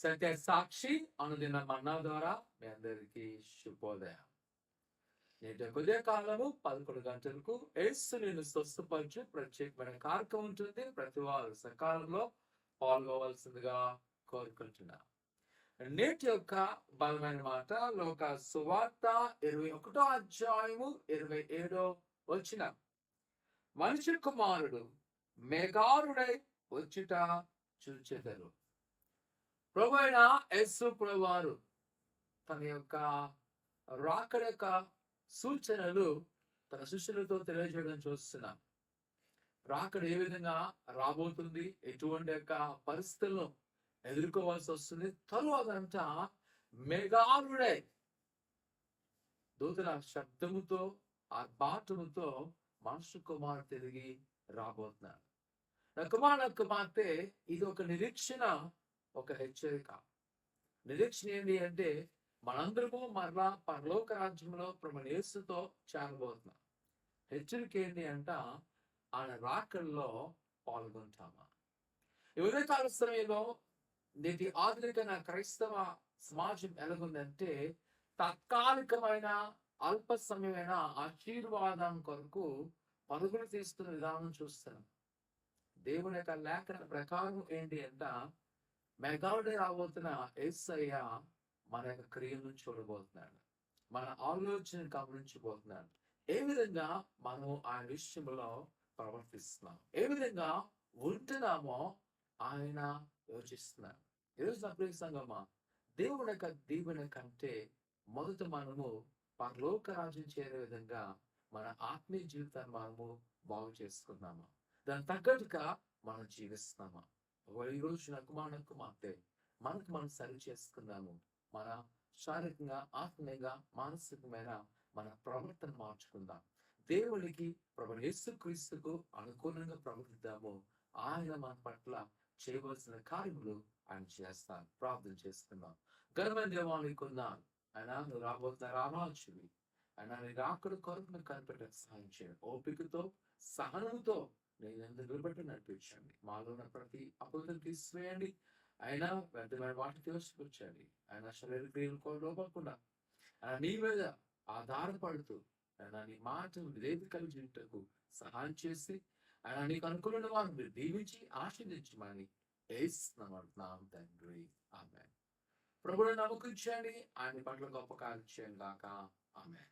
సత్య సాక్షి అనుదిన మన్నా ద్వారా మీ అందరికీ శుభోదయం. నేటి ఉదయ కాలము 11 గంటలకు యేసు నేను స్వస్థపరచు ప్రత్యేకమైన కార్యక్రమం ఉంటుంది. ప్రతి వారు సకాలంలో పాల్గొవలసిందిగా కోరుకుంటున్నా. నేటి యొక్క బలమైన మాట లోక సువార్త 21వ అధ్యాయము 27వ వచనం. మనిషి కుమారుడు మేఘారుడై వచ్చుట చూచెదరు. ప్రభు అయిన యేసు ప్రభువారు తన యొక్క రాకడ యొక్క సూచనలు తన శిష్యులతో తెలియజేయడం చూస్తున్నాం. రాకడ ఏ విధంగా రాబోతుంది, ఎటువంటి యొక్క పరిస్థితులను ఎదుర్కోవాల్సి వస్తుంది. తరువాతంట మేఘారుడై దూతల శబ్దముతో ఆర్భాటముతో మనుష్య కుమారుడు తిరిగి రాబోతున్నాడు. నా కుమార్తె ఇది ఒక నిరీక్షణ, ఒక హెచ్చరిక. నిరీక్షణ ఏంటి అంటే మనందరము మరలా పరలోక రాజ్యంలో ప్రభు యేసుతో చేరబోతున్నాం. హెచ్చరిక ఏంటి అంట ఆయన రాకల్లో పాల్గొంటామా. ఈ ఉదయకాల సమయంలో నేటి ఆధునిక క్రైస్తవ సమాజం ఎలాగుందంటే తాత్కాలికమైన అల్ప సమయమైన ఆశీర్వాదం కొరకు పరుగులు తీస్తున్న విధానం చూస్తున్నాం. దేవుని యొక్క లేఖన ప్రకారం ఏంటి అంట మెగాడే రాబోతున్న యేసయ్య మన యొక్క క్రియలను చూడబోతున్నాడు, మన ఆలోచన గమనించబోతున్నాడు. ఏ విధంగా మనం ఆయన విషయంలో ప్రవర్తిస్తున్నాం, ఏ విధంగా ఉంటున్నామో ఆయన యోచిస్తున్నాడు. ఈరోజు నా ప్రియ సంగమా, దేవుని యొక్క దీవెన కంటే మొదట మనము పరలోక రాజ్యం చేరే విధంగా మన ఆత్మీయ జీవితాన్ని మనము బాగు చేసుకున్నామా, దాని తగ్గట్టుగా మనం జీవిస్తున్నామా. ఈ రోజు నాకు కుమార్తె మనకు మనం సరి చేసుకున్నాము. మన శారీరకంగా, ఆత్మీయంగా, మానసికమైన మన ప్రవర్తన మార్చుకుందాం. దేవునికి ప్రభు యేసుక్రీస్తుకు అనుకూలంగా ప్రవర్తిద్దాము. ఆయన మన పట్ల చేయవలసిన కార్యములు ఆయన చేస్తాను. ప్రార్థన చేసుకుందాం. ఘనమైన దేవాలయం ఉన్నాను ఆయన, నువ్వు రాబోతున్న రామాచువి ఆయన, నీ రాకడ కొరకు నువ్వు కనిపెట్టక సహాయం చేయండి. ఓపికతో సహనంతో నేను ఎందుకు నిలబెట్టి నడిపించండి. మాలో ఉన్న ప్రతి అబద్ధం తీసివేయండి. అయినా వ్యర్థమైన వాటిని తీసుకొచ్చండి. ఆయన శరీర క్రియలు లోపకుండా ఆయన నీ మీద ఆధారపడుతూ ఆయన నీ మాటలు విధేయత కలిగింటకు సహాయం చేసి ఆయన నీకు అనుకూలమైన వారిని మీరు దీవించి ఆశీర్వదించమని ఏస్తున్నాం తండ్రి. ఆమేన్. ప్రభువుని నమ్మకించండి. ఆయన పట్ల గొప్ప కార్యం చేయండి గాక. ఆమేన్.